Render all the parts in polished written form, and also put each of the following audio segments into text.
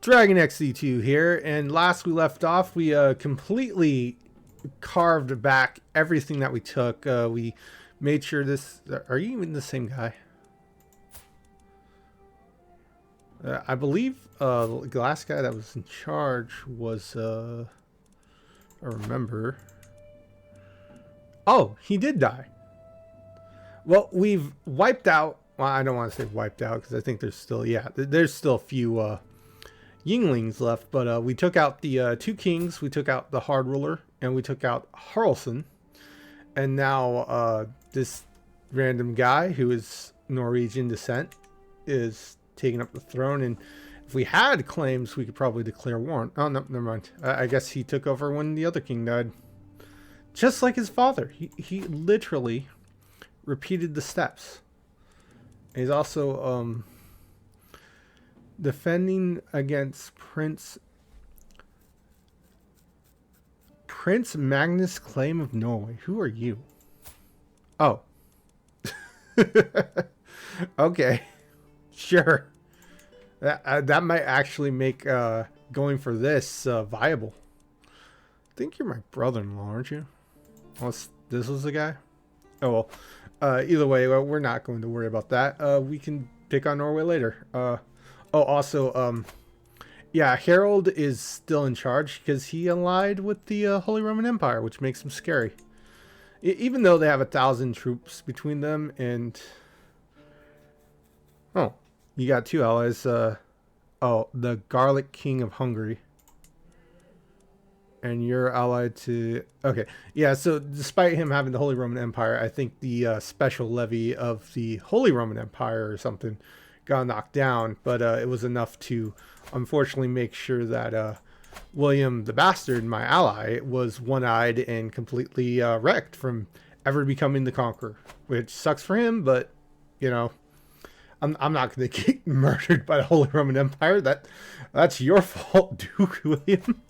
Dragon XD2 here, and last we left off, we completely carved back everything that we took. We made sure this... Are you even the same guy? I believe the last guy that was in charge was... I remember. Oh, he did die. Well, we've wiped out... Well, I don't want to say wiped out, because I think there's still... Yeah, there's still a few... Yinglings left, but we took out the two kings, we took out the hard ruler, and we took out Haraldsson, and now this random guy who is Norwegian descent is taking up the throne. And if we had claims, we could probably declare war. Oh no, never mind. I guess he took over when the other king died, just like his father. He literally repeated the steps. He's also defending against Prince Magnus Claim of Norway. Who are you? Oh. Okay. Sure. That might actually make going for this viable. I think you're my brother-in-law, aren't you? Unless this was the guy? Oh, well. Either way, we're not going to worry about that. We can pick on Norway later. Oh, also, yeah, Harold is still in charge because he allied with the Holy Roman Empire, which makes him scary. Even though they have 1,000 troops between them, and... Oh, you got two allies. Oh, the Garlic King of Hungary. And you're allied to... Okay, yeah, so despite him having the Holy Roman Empire, I think the special levy of the Holy Roman Empire or something got knocked down, but it was enough to unfortunately make sure that William the Bastard, my ally, was one-eyed and completely wrecked from ever becoming the conqueror, which sucks for him, but you know, I'm not going to get murdered by the Holy Roman Empire. That's your fault, Duke William.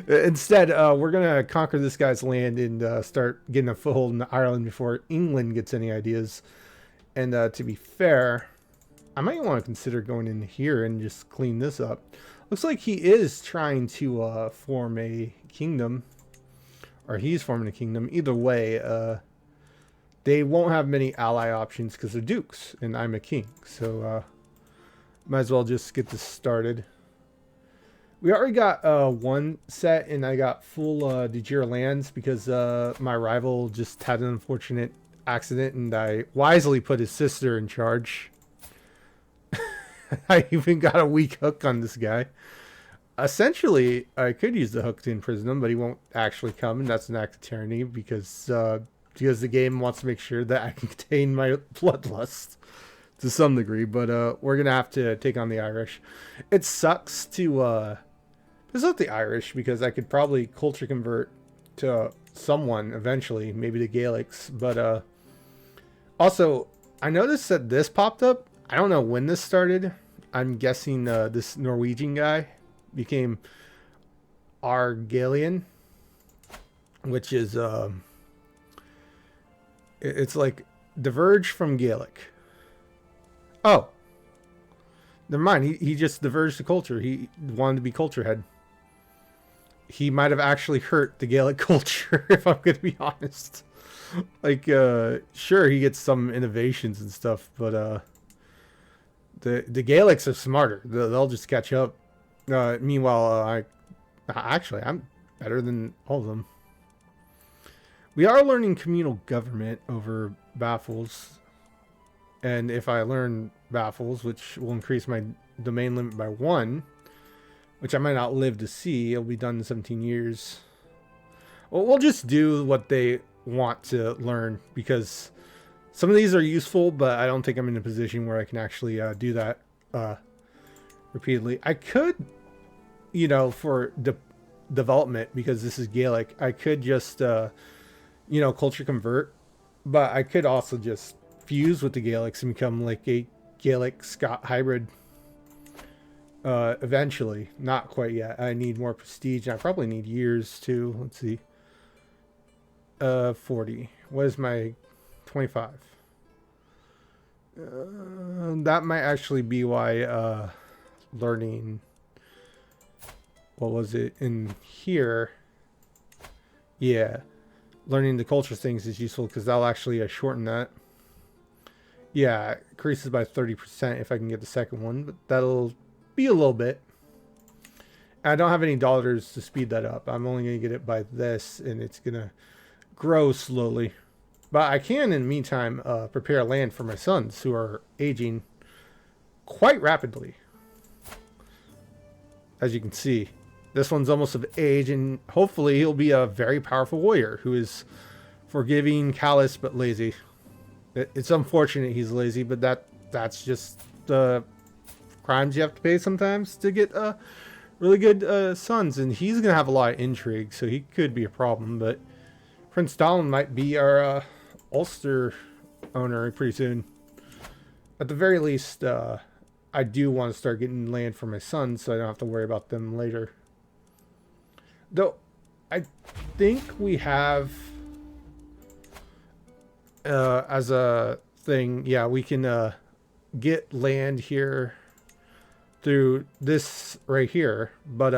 Instead, we're going to conquer this guy's land and start getting a foothold in Ireland before England gets any ideas. And to be fair, I might want to consider going in here and just clean this up. Looks like he is trying to form a kingdom. Or he's forming a kingdom. Either way, they won't have many ally options because they're dukes. And I'm a king. So might as well just get this started. We already got one set, and I got full De Jure lands because my rival just had an unfortunate accident, and I wisely put his sister in charge. I even got a weak hook on this guy. Essentially, I could use the hook to imprison him, but he won't actually come, and that's an act of tyranny because the game wants to make sure that I can contain my bloodlust to some degree. But we're gonna have to take on the Irish. It sucks to visit the Irish because I could probably culture convert to someone eventually, maybe the Gaelics. But also, I noticed that this popped up. I don't know when this started. I'm guessing this Norwegian guy became Argalian, which is it's like diverge from Gaelic. Oh, never mind. He just diverged the culture. He wanted to be culture head. He might have actually hurt the Gaelic culture, if I'm going to be honest. Like, sure, he gets some innovations and stuff, but the Gaelics are smarter. They'll just catch up. Meanwhile, I'm better than all of them. We are learning communal government over baffles. And if I learn baffles, which will increase my domain limit by 1, which I might not live to see, it'll be done in 17 years. Well, we'll just do what they want to learn because some of these are useful, but I don't think I'm in a position where I can actually do that repeatedly. I could, you know, for development, because this is Gaelic, I could just, you know, culture convert, but I could also just fuse with the Gaelics and become like a Gaelic Scot hybrid eventually. Not quite yet. I need more prestige, and I probably need years too. Let's see. 40. What is my 25? That might actually be why learning, what was it in here? Yeah, learning the culture things is useful because that'll actually shorten that. Yeah, it increases by 30% if I can get the second one, but that'll be a little bit. I don't have any dollars to speed that up. I'm only going to get it by this, and it's going to grow slowly. But I can, in the meantime, prepare land for my sons who are aging quite rapidly. As you can see, this one's almost of age, and hopefully he'll be a very powerful warrior who is forgiving, callous, but lazy. It's unfortunate he's lazy, but that's just the crimes you have to pay sometimes to get really good sons. And he's going to have a lot of intrigue, so he could be a problem. But Prince Donald might be our Ulster owner pretty soon. At the very least, I do want to start getting land for my sons so I don't have to worry about them later. Though, I think we have... as a thing, yeah, we can get land here through this right here, but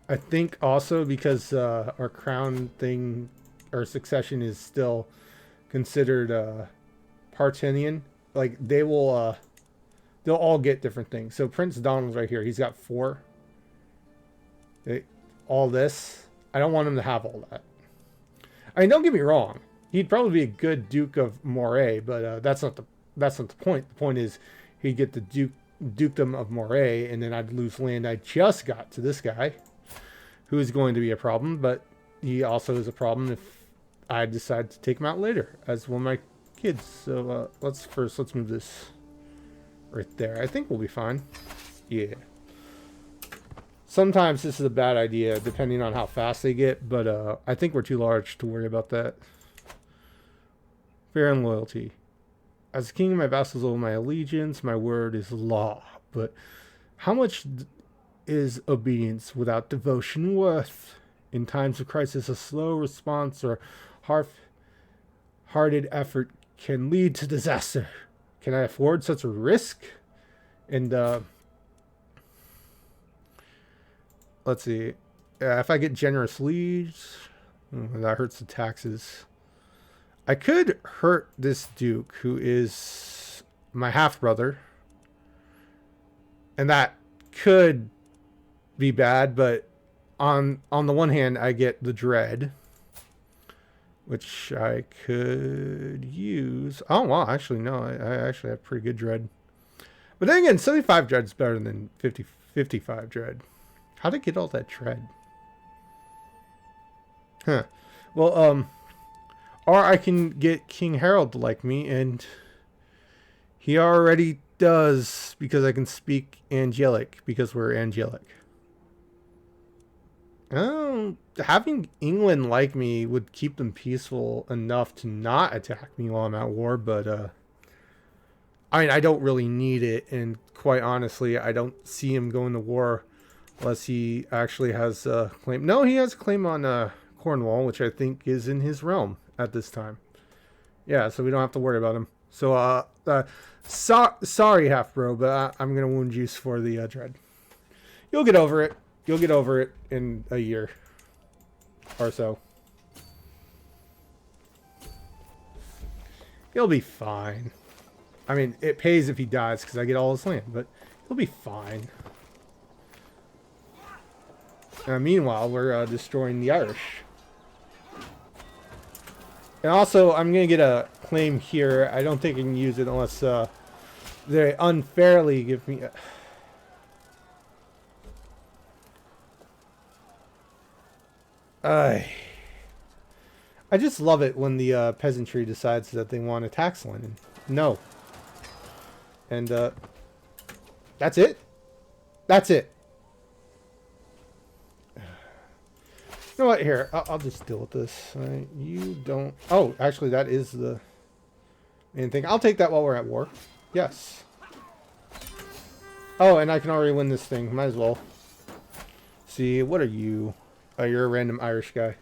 I think also because our crown thing, our succession is still considered Partenian, like they'll all get different things. So Prince Donald's right here, he's got 4. All this, I don't want him to have all that. I mean, don't get me wrong. He'd probably be a good Duke of Moray, but that's not the point. The point is he'd get the Dukedom of Moray, and then I'd lose land I just got to this guy, who is going to be a problem. But he also is a problem if I decide to take him out later as one of my kids. So let's move this right there. I think we'll be fine. Yeah. Sometimes this is a bad idea depending on how fast they get, but I think we're too large to worry about that. Fair and loyalty. As king, my vassals owe my allegiance. My word is law. But how much is obedience without devotion worth? In times of crisis, a slow response or half-hearted effort can lead to disaster. Can I afford such a risk? And let's see. If I get generous leads, that hurts the taxes. I could hurt this Duke, who is my half-brother. And that could be bad, but on the one hand, I get the dread, which I could use. Oh, well, actually, no. I actually have pretty good dread. But then again, 75 dread is better than 55 dread. How'd I get all that dread? Huh. Well, or I can get King Harald to like me, and he already does because I can speak angelic because we're angelic. Oh, having England like me would keep them peaceful enough to not attack me while I'm at war, but I mean, I don't really need it, and quite honestly, I don't see him going to war unless he actually has a claim. No, he has a claim on Cornwall, which I think is in his realm at this time. Yeah, so we don't have to worry about him. So, sorry, half-bro, but I'm going to wound you for the dread. You'll get over it. You'll get over it in a year or so. He'll be fine. I mean, it pays if he dies because I get all his land, but he'll be fine. Meanwhile, we're destroying the Irish. And also, I'm going to get a claim here. I don't think I can use it unless they unfairly give me... I just love it when the peasantry decides that they want to tax London. No. And that's it? That's it. You know what? Here, I'll just deal with this. You don't... Oh, actually, that is the main thing. I'll take that while we're at war. Yes. Oh, and I can already win this thing. Might as well. See, what are you? Oh, you're a random Irish guy.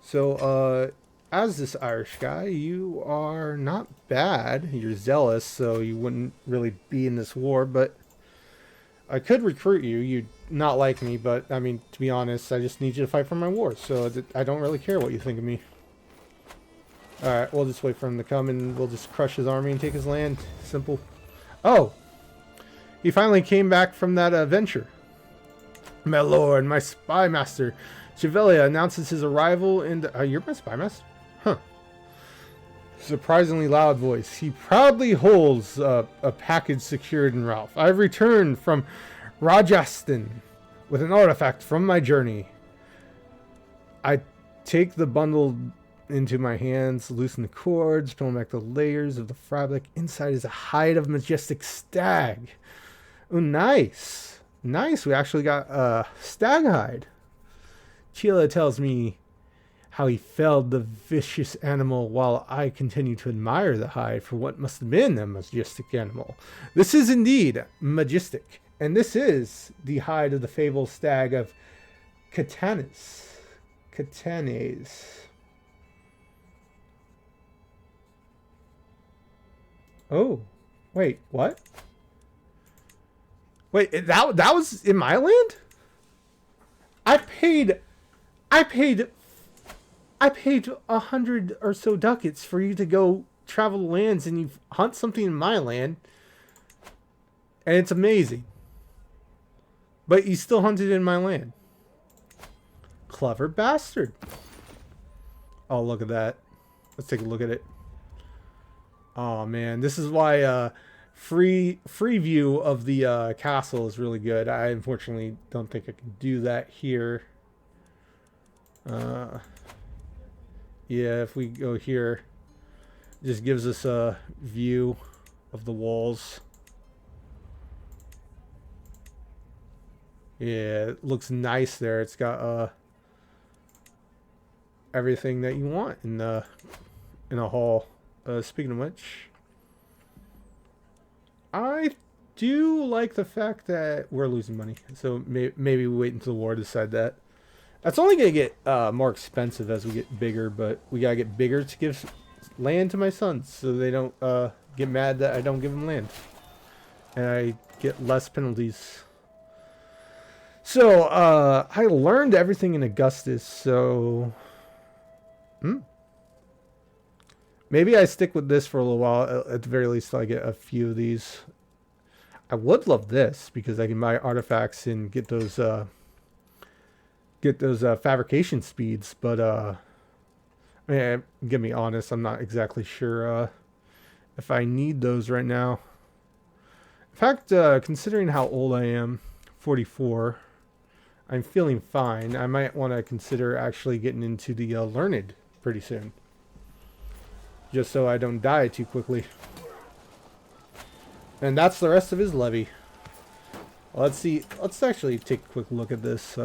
So, as this Irish guy, you are not bad. You're zealous, so you wouldn't really be in this war, but I could recruit you. You'd not like me, but I mean, to be honest, I just need you to fight for my war, so I don't really care what you think of me. Alright, we'll just wait for him to come and we'll just crush his army and take his land. Simple. Oh! He finally came back from that venture. My lord, my spy master, Chevalier announces his arrival in the... you're my spy master? Huh. Surprisingly loud voice. He proudly holds a package secured in Ralph. I've returned from Rajasthan with an artifact from my journey. I take the bundle into my hands, loosen the cords, peel back the layers of the fabric. Inside is a hide of majestic stag. Oh, nice. Nice. We actually got a stag hide. Chila tells me how he felled the vicious animal while I continue to admire the hide for what must have been a majestic animal. This is indeed majestic. And this is the hide of the fabled stag of Katanes. Oh, wait, what? Wait, that was in my land? I paid 100 or so ducats for you to go travel lands and you hunt something in my land. And it's amazing. But you still hunted in my land. Clever bastard. Oh, look at that. Let's take a look at it. Oh man, this is why free view of the castle is really good. I unfortunately don't think I can do that here. Yeah, if we go here, it just gives us a view of the walls. Yeah, it looks nice there. It's got everything that you want in a hall. Speaking of which, I do like the fact that we're losing money. So maybe we wait until the war to decide that. That's only going to get more expensive as we get bigger, but we got to get bigger to give land to my sons so they don't get mad that I don't give them land. And I get less penalties. So, I learned everything in Augustus, so... Maybe I stick with this for a little while, at the very least till I get a few of these. I would love this, because I can buy artifacts and get those fabrication speeds, but, I mean, get me honest, I'm not exactly sure, if I need those right now. In fact, considering how old I am, 44, I'm feeling fine. I might want to consider actually getting into the learned pretty soon. Just so I don't die too quickly. And that's the rest of his levy. Well, let's see. Let's actually take a quick look at this.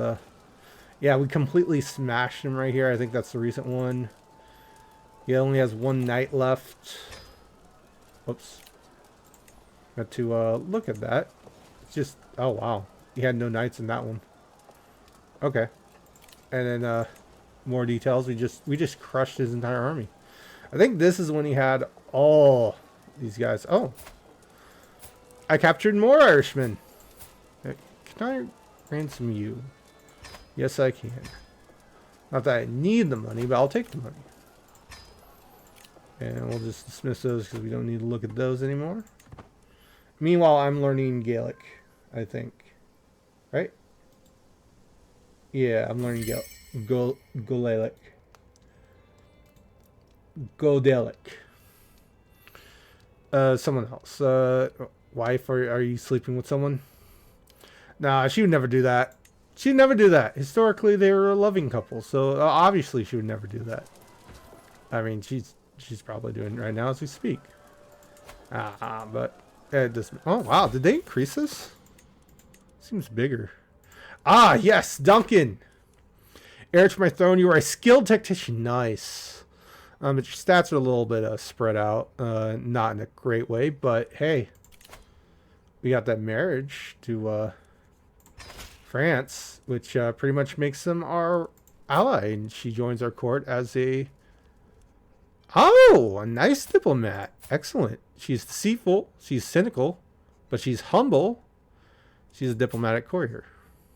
Yeah, we completely smashed him right here. I think that's the recent one. He only has one knight left. Oops. Got to look at that. It's just... Oh, wow. He had no knights in that one. Okay. And then more details. We just crushed his entire army. I think this is when he had all these guys. Oh. I captured more Irishmen. Can I ransom you? Yes, I can. Not that I need the money, but I'll take the money. And we'll just dismiss those because we don't need to look at those anymore. Meanwhile, I'm learning Gaelic, I think. Right? Yeah, I'm learning Gaelic. Godelic. Someone else. Wife, are you sleeping with someone? Nah, she would never do that. She'd never do that. Historically, they were a loving couple, so obviously she would never do that. I mean, she's probably doing it right now as we speak. But it doesn't. Oh wow, did they increase this? Seems bigger. Ah, yes, Duncan. Heir to my throne, you are a skilled tactician. Nice. But your stats are a little bit spread out. Not in a great way, but hey. We got that marriage to France, which pretty much makes them our ally. And she joins our court as a Oh, a nice diplomat. Excellent. She's deceitful. She's cynical. But she's humble. She's a diplomatic courier.